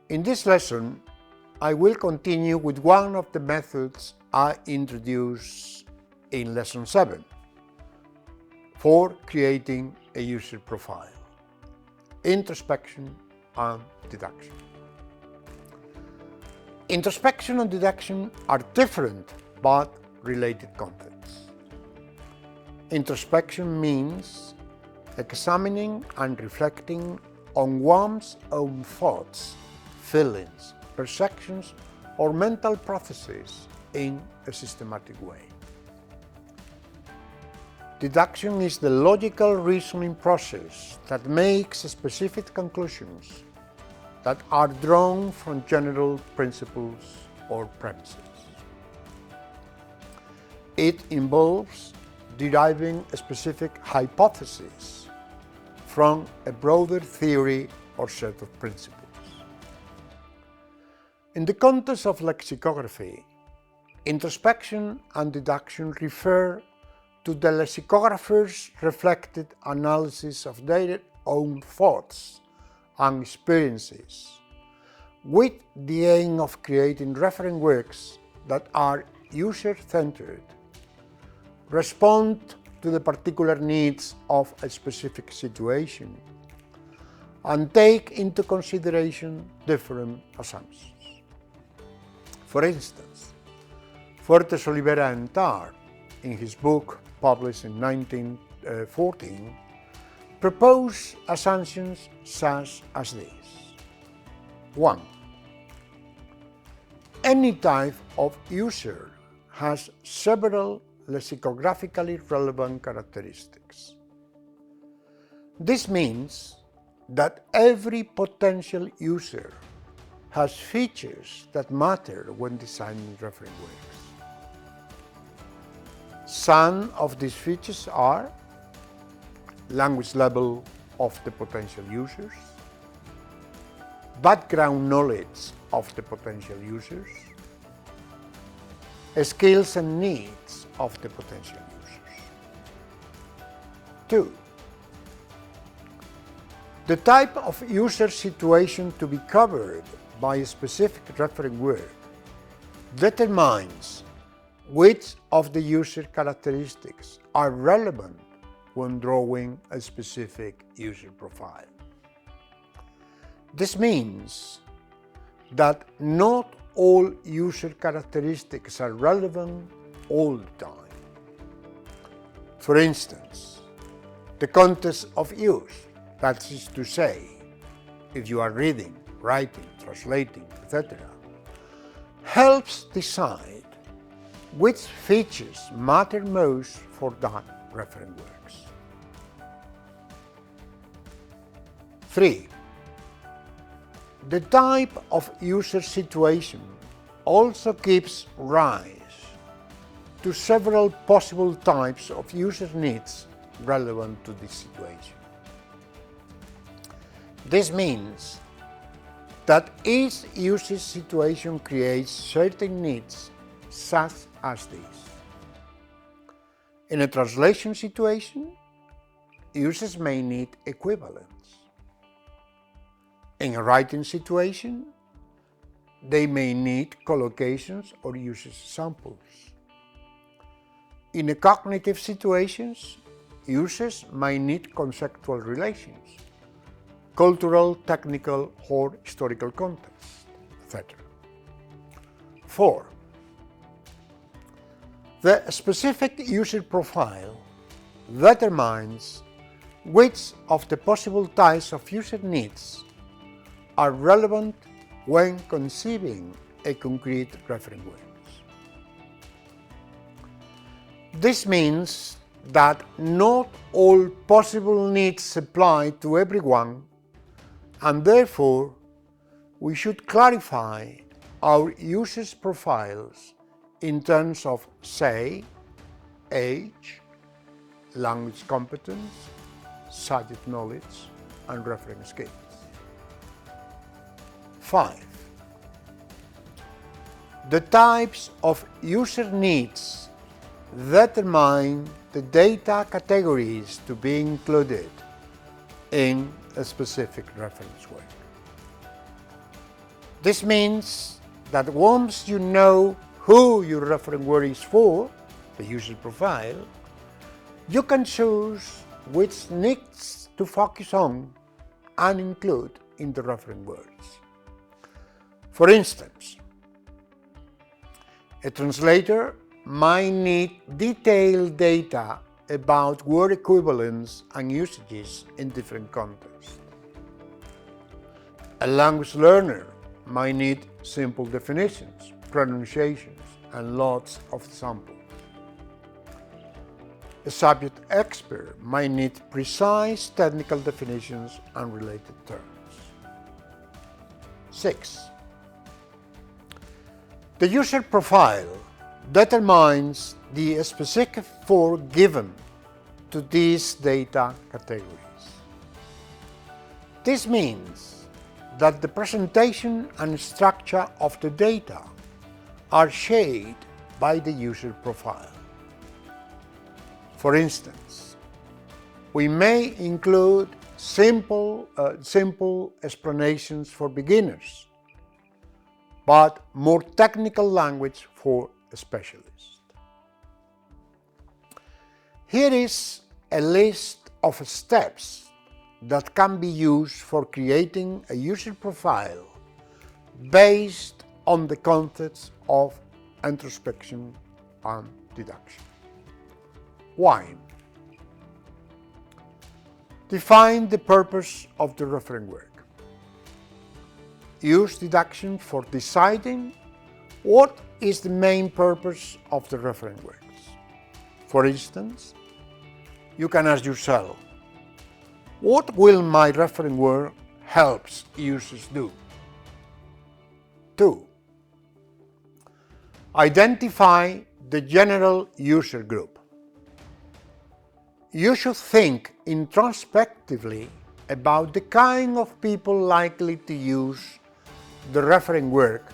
In this lesson, I will continue with one of the methods I introduced in Lesson 7 for creating a user profile: introspection and deduction. Introspection and deduction are different but related concepts. Introspection means examining and reflecting on one's own thoughts, feelings, perceptions, or mental processes in a systematic way. Deduction is the logical reasoning process that makes specific conclusions that are drawn from general principles or premises. It involves deriving a specific hypothesis from a broader theory or set of principles. In the context of lexicography, introspection and deduction refer to the lexicographer's reflected analysis of their own thoughts and experiences, with the aim of creating reference works that are user-centered, respond to the particular needs of a specific situation, and take into consideration different assumptions. For instance, Fuertes, Olivera and in his book published in 1914, propose assumptions such as these. 1. Any type of user has several lexicographically relevant characteristics. This means that every potential user has features that matter when designing reference works. Some of these features are language level of the potential users, background knowledge of the potential users, skills and needs of the potential users. 2. The type of user situation to be covered by a specific reference work determines which of the user characteristics are relevant when drawing a specific user profile. This means that not all user characteristics are relevant all the time. For instance, the context of use, that is to say, if you are reading, writing, translating, etc., helps decide which features matter most for that reference works. 3. The type of user situation also gives rise to several possible types of user needs relevant to this situation. This means that each user situation creates certain needs such as these. In a translation situation, users may need equivalence. In a writing situation, they may need collocations or usage samples. In a cognitive situations, users may need conceptual relations, cultural, technical, or historical context, etc. 4. The specific user profile determines which of the possible types of user needs are relevant when conceiving a concrete reference works. This means that not all possible needs apply to everyone, and therefore we should clarify our users' profiles in terms of, say, age, language competence, subject knowledge, and reference skills. 5. The types of user needs determine the data categories to be included in a specific reference work. This means that once you know who your reference word is for, the user profile, you can choose which needs to focus on and include in the reference words. For instance, a translator might need detailed data about word equivalents and usages in different contexts. A language learner might need simple definitions, pronunciations, and lots of samples. A subject expert might need precise technical definitions and related terms. 6. The user profile determines the specific form given to these data categories. This means that the presentation and structure of the data are shaped by the user profile. For instance, we may include simple explanations for beginners, but more technical language for specialists. Here is a list of steps that can be used for creating a user profile based on the concepts of introspection and deduction. 1. Define the purpose of the reference work. Use deduction for deciding what is the main purpose of the reference works. For instance, you can ask yourself, what will my reference word helps users do? 2. Identify the general user group. You should think introspectively about the kind of people likely to use the reference work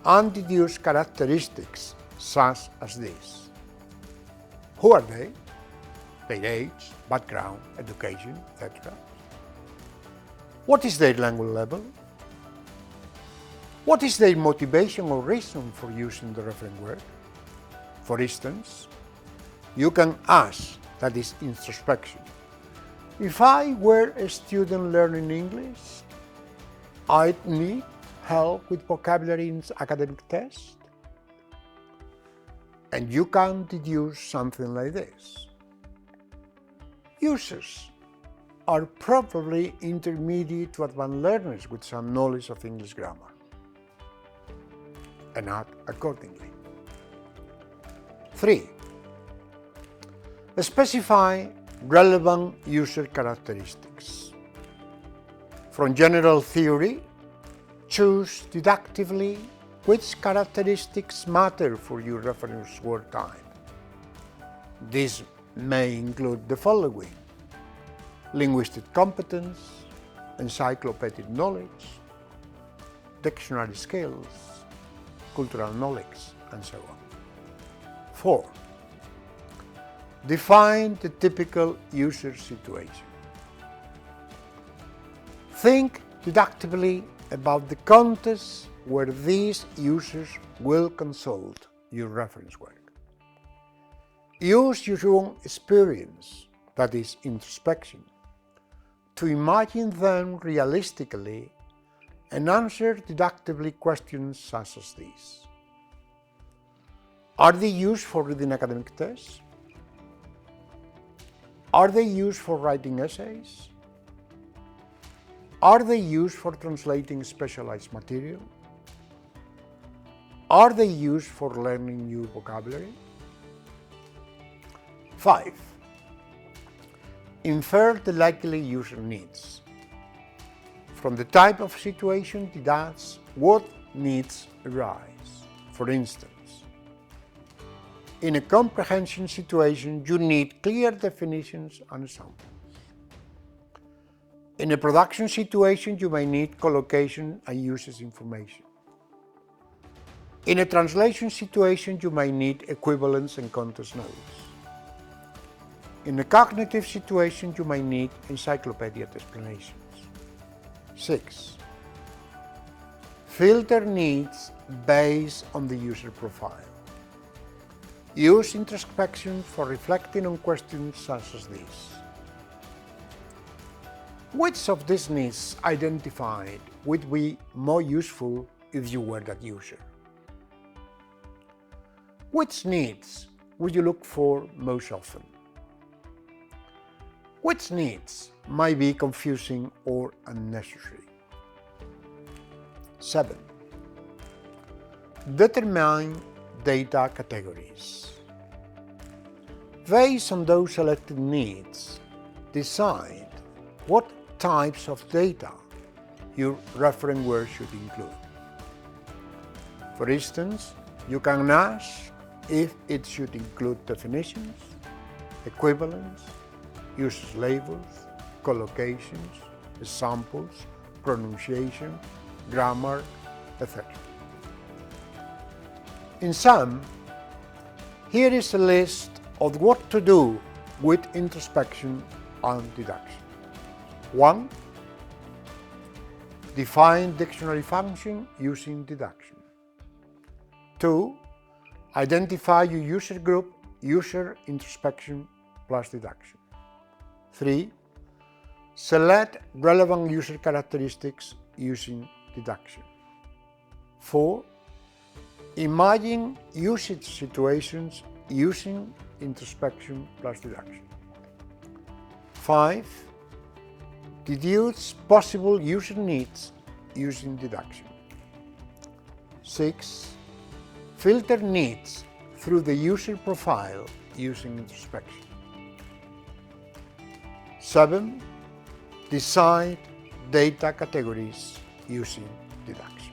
and deduce characteristics such as this. Who are they? Their age, background, education, etc. What is their language level? What is their motivation or reason for using the reference word? For instance, you can ask, that is introspection, if I were a student learning English, I'd need help with vocabulary in academic tests? And you can deduce something like this. Users are probably intermediate to advanced learners with some knowledge of English grammar, and act accordingly. 3. Specify relevant user characteristics. From general theory, choose deductively which characteristics matter for your reference word type. This may include the following: linguistic competence, encyclopedic knowledge, dictionary skills, cultural knowledge, and so on. 4. Define the typical user situation. Think deductively about the context where these users will consult your reference work. Use your own experience, that is introspection, to imagine them realistically and answer deductively questions such as these. Are they used for reading academic tests? Are they used for writing essays? Are they used for translating specialized material? Are they used for learning new vocabulary? 5. Infer the likely user needs. From the type of situation, deduce what needs arise. For instance, in a comprehension situation, you need clear definitions and examples. In a production situation, you may need collocation and usage information. In a translation situation, you may need equivalence and context notes. In a cognitive situation, you may need encyclopedic explanations. 6. Filter needs based on the user profile. Use introspection for reflecting on questions such as these. Which of these needs identified would be more useful if you were that user? Which needs would you look for most often? Which needs might be confusing or unnecessary? 7. Determine data categories. Based on those selected needs, decide what types of data your reference word should include. For instance, you can ask if it should include definitions, equivalents, users labels, collocations, examples, pronunciation, grammar, etc. In sum, here is a list of what to do with introspection and deduction. 1. Define dictionary function using deduction. 2. Identify your user group, user introspection plus deduction. 3. Select relevant user characteristics using deduction. 4. Imagine usage situations using introspection plus deduction. 5. Deduce possible user needs using deduction. 6. Filter needs through the user profile using introspection. 7. Decide data categories using deduction.